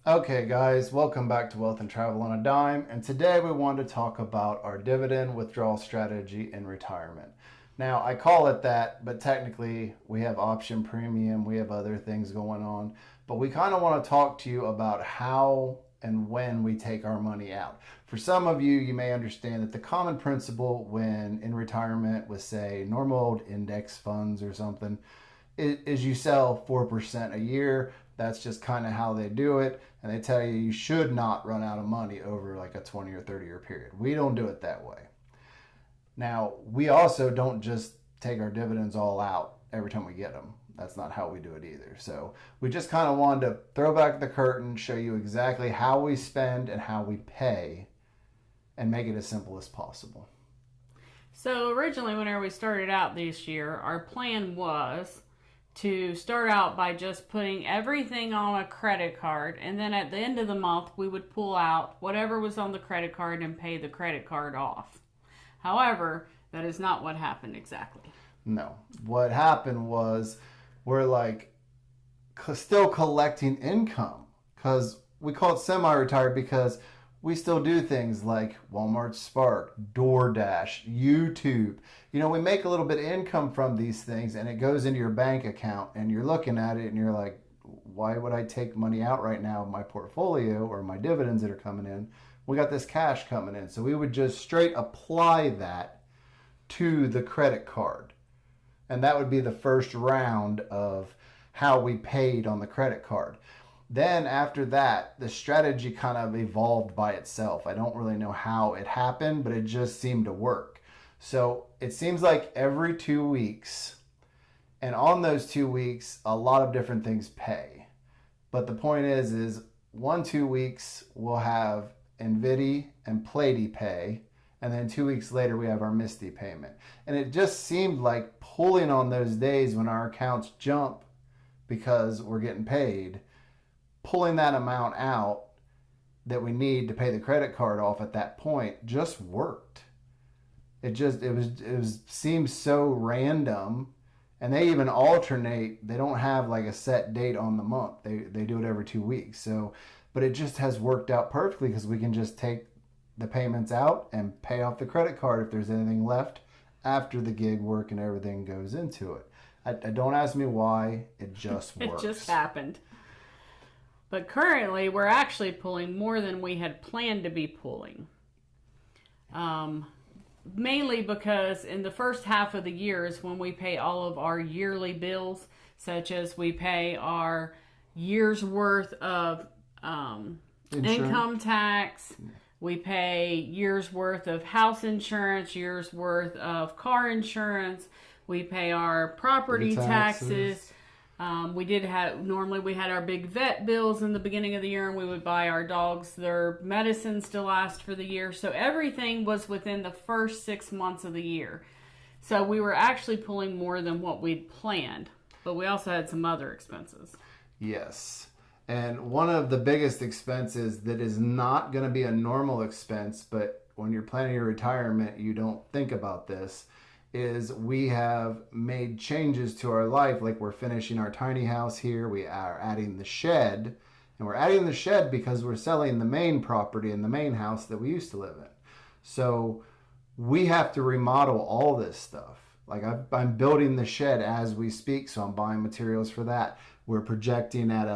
Okay, guys, welcome back to Wealth and Travel on a Dime. And today we want to talk about our dividend withdrawal strategy in retirement. Now, I call it that, but technically we have option premium, we have other things going on. But we kind of want to talk to you about how and when we take our money out. For some of you, you may understand that the common principle when in retirement with, say, normal old index funds or something, is you sell 4% a year. That's just kind of how they do it. And they tell you you should not run out of money over like a 20 or 30 year period. We don't do it that way. Now, we also don't just take our dividends all out every time we get them. That's not how we do it either. So we just kind of wanted to throw back the curtain, show you exactly how we spend and how we pay, and make it as simple as possible. So originally, whenever we started out this year, our plan was to start out by just putting everything on a credit card, and then at the end of the month we would pull out whatever was on the credit card and pay the credit card off. However, that is not what happened exactly. No. What happened was we're like still collecting income, because we call it semi-retired because we still do things like Walmart Spark, DoorDash, YouTube. We make a little bit of income from these things and it goes into your bank account and you're looking at it and you're like, why would I take money out right now of my portfolio or my dividends that are coming in? We got this cash coming in. So we would just straight apply that to the credit card. And that would be the first round of how we paid on the credit card. Then after that, the strategy kind of evolved by itself. I don't really know how it happened, but it just seemed to work. So it seems like every 2 weeks, and on those 2 weeks, a lot of different things pay. But the point is 2 weeks we'll have Nvidia and Plady pay, and then 2 weeks later we have our Misty payment. And it just seemed like pulling on those days when our accounts jump because we're getting paid, pulling that amount out that we need to pay the credit card off at that point just worked. It seems so random, and they even alternate. They don't have like a set date on the month. They do it every 2 weeks. So, but it just has worked out perfectly because we can just take the payments out and pay off the credit card if there's anything left after the gig work and everything goes into it. I don't ask me why. It just works. It just happened. But currently, we're actually pulling more than we had planned to be pulling. Mainly because in the first half of the year is when we pay all of our yearly bills, such as we pay our year's worth of income tax, we pay year's worth of house insurance, year's worth of car insurance, we pay our property taxes. Normally we had our big vet bills in the beginning of the year, and we would buy our dogs their medicines to last for the year. So everything was within the first 6 months of the year. So we were actually pulling more than what we'd planned, but we also had some other expenses. Yes. And one of the biggest expenses that is not going to be a normal expense, but when you're planning your retirement, you don't think about this, is we have made changes to our life. Like we're finishing our tiny house here. We are adding the shed. And we're adding the shed because we're selling the main property in the main house that we used to live in. So we have to remodel all this stuff. Like I'm building the shed as we speak, so I'm buying materials for that. We're projecting at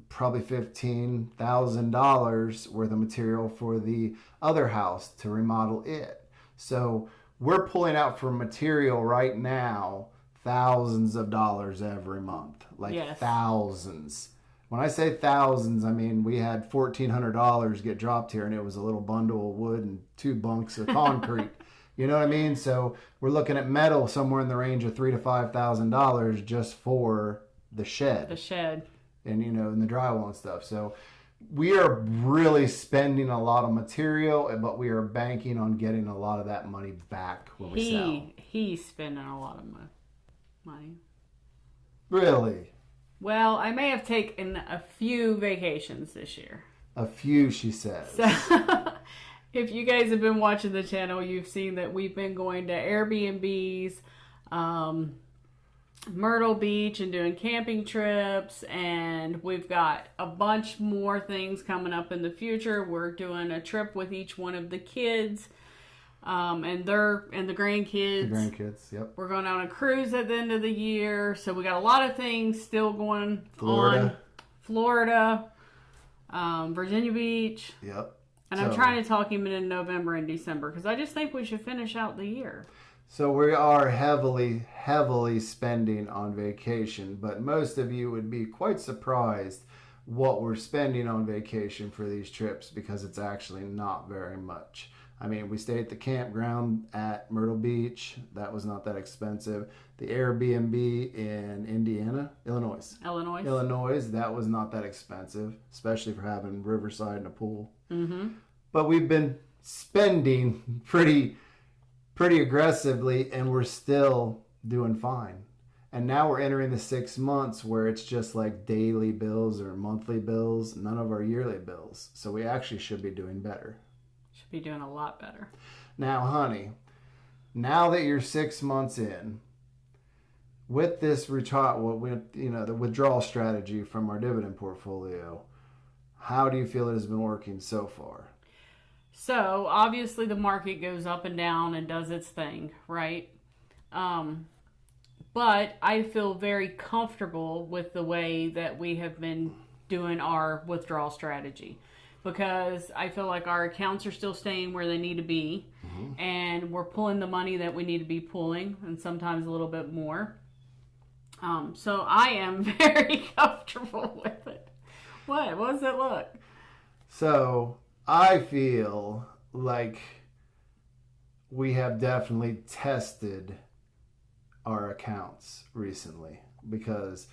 probably $15,000 worth of material for the other house to remodel it. So we're pulling out for material right now thousands of dollars every month. Like yes. Thousands. When I say thousands, I mean we had $1,400 get dropped here, and it was a little bundle of wood and 2 bunks of concrete. You know what I mean? So we're looking at metal somewhere in the range of $3,000 to $5,000 just for the shed. The shed. And and the drywall and stuff. So we are really spending a lot of material, but we are banking on getting a lot of that money back when we sell. He's spending a lot of money. Really? Well, I may have taken a few vacations this year. A few, she says. So, if you guys have been watching the channel, you've seen that we've been going to Airbnbs, Myrtle Beach and doing camping trips, and we've got a bunch more things coming up in the future. We're doing a trip with each one of the kids, and the grandkids. The grandkids, yep. We're going on a cruise at the end of the year, so we got a lot of things still going Florida. on. Florida, Virginia Beach. Yep. And I'm trying to talk him in November and December because I just think we should finish out the year. So we are heavily, heavily spending on vacation, but most of you would be quite surprised what we're spending on vacation for these trips because it's actually not very much. I mean, we stayed at the campground at Myrtle Beach. That was not that expensive. The Airbnb in Illinois, that was not that expensive, especially for having Riverside and a pool. Mm-hmm. But we've been spending pretty aggressively, and we're still doing fine. And now we're entering the 6 months where it's just like daily bills or monthly bills, none of our yearly bills. So we actually should be doing better. Should be doing a lot better. Now, honey, now that you're 6 months in, with this the withdrawal strategy from our dividend portfolio, how do you feel it has been working so far? So, obviously the market goes up and down and does its thing, right? But I feel very comfortable with the way that we have been doing our withdrawal strategy because I feel like our accounts are still staying where they need to be, and we're pulling the money that we need to be pulling, and sometimes a little bit more. So I am very comfortable with it. What? What does it look? So I feel like we have definitely tested our accounts recently because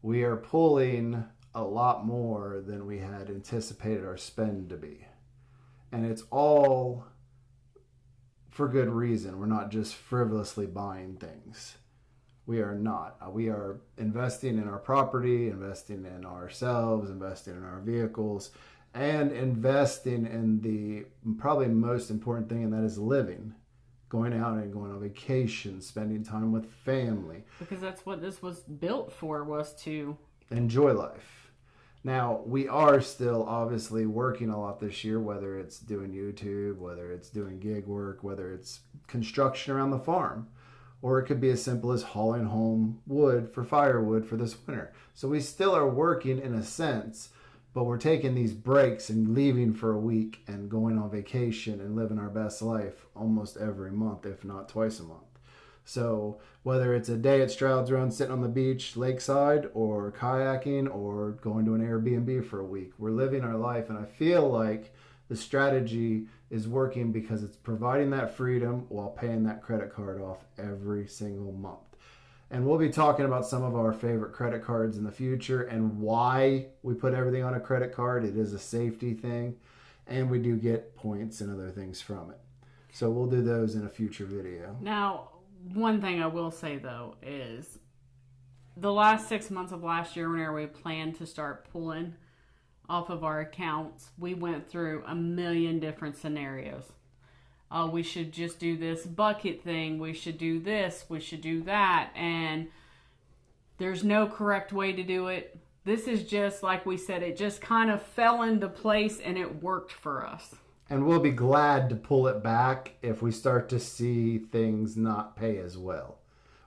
we are pulling a lot more than we had anticipated our spend to be. And it's all for good reason. We're not just frivolously buying things. We are not. We are investing in our property, investing in ourselves, investing in our vehicles, and investing in the probably most important thing, and that is living. Going out and going on vacation, spending time with family. Because that's what this was built for, was to enjoy life. Now, we are still obviously working a lot this year, whether it's doing YouTube, whether it's doing gig work, whether it's construction around the farm. Or it could be as simple as hauling home wood for firewood for this winter. So we still are working in a sense, but we're taking these breaks and leaving for a week and going on vacation and living our best life almost every month, if not twice a month. So whether it's a day at Drawdown sitting on the beach, lakeside, or kayaking, or going to an Airbnb for a week, we're living our life. And I feel like the strategy is working because it's providing that freedom while paying that credit card off every single month. And we'll be talking about some of our favorite credit cards in the future and why we put everything on a credit card. It is a safety thing, and we do get points and other things from it. So we'll do those in a future video. Now, one thing I will say, though, is the last 6 months of last year, whenever we planned to start pulling off of our accounts, we went through a million different scenarios. We should just do this bucket thing. We should do this. We should do that. And there's no correct way to do it. This is just, like we said, it just kind of fell into place and it worked for us. And we'll be glad to pull it back if we start to see things not pay as well,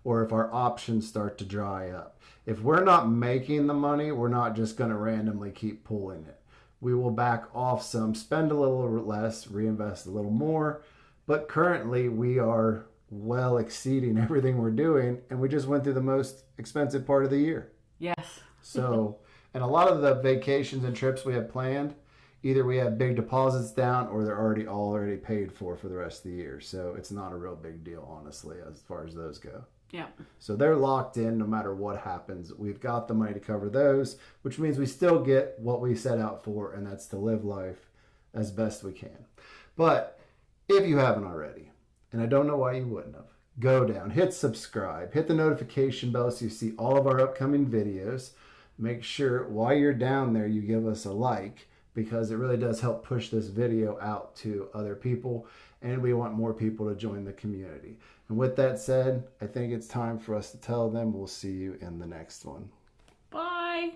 or if our options start to dry up. If we're not making the money, we're not just going to randomly keep pulling it. We will back off some, spend a little less, reinvest a little more. But currently we are well exceeding everything we're doing, and we just went through the most expensive part of the year. Yes. So, and a lot of the vacations and trips we have planned, either we have big deposits down or they're already paid for the rest of the year. So it's not a real big deal, honestly, as far as those go. Yeah. So they're locked in no matter what happens. We've got the money to cover those, which means we still get what we set out for, and that's to live life as best we can. But if you haven't already, and I don't know why you wouldn't have, go down, hit subscribe, hit the notification bell so you see all of our upcoming videos. Make sure while you're down there you give us a like, because it really does help push this video out to other people. and we want more people to join the community. And with that said, I think it's time for us to tell them we'll see you in the next one. Bye.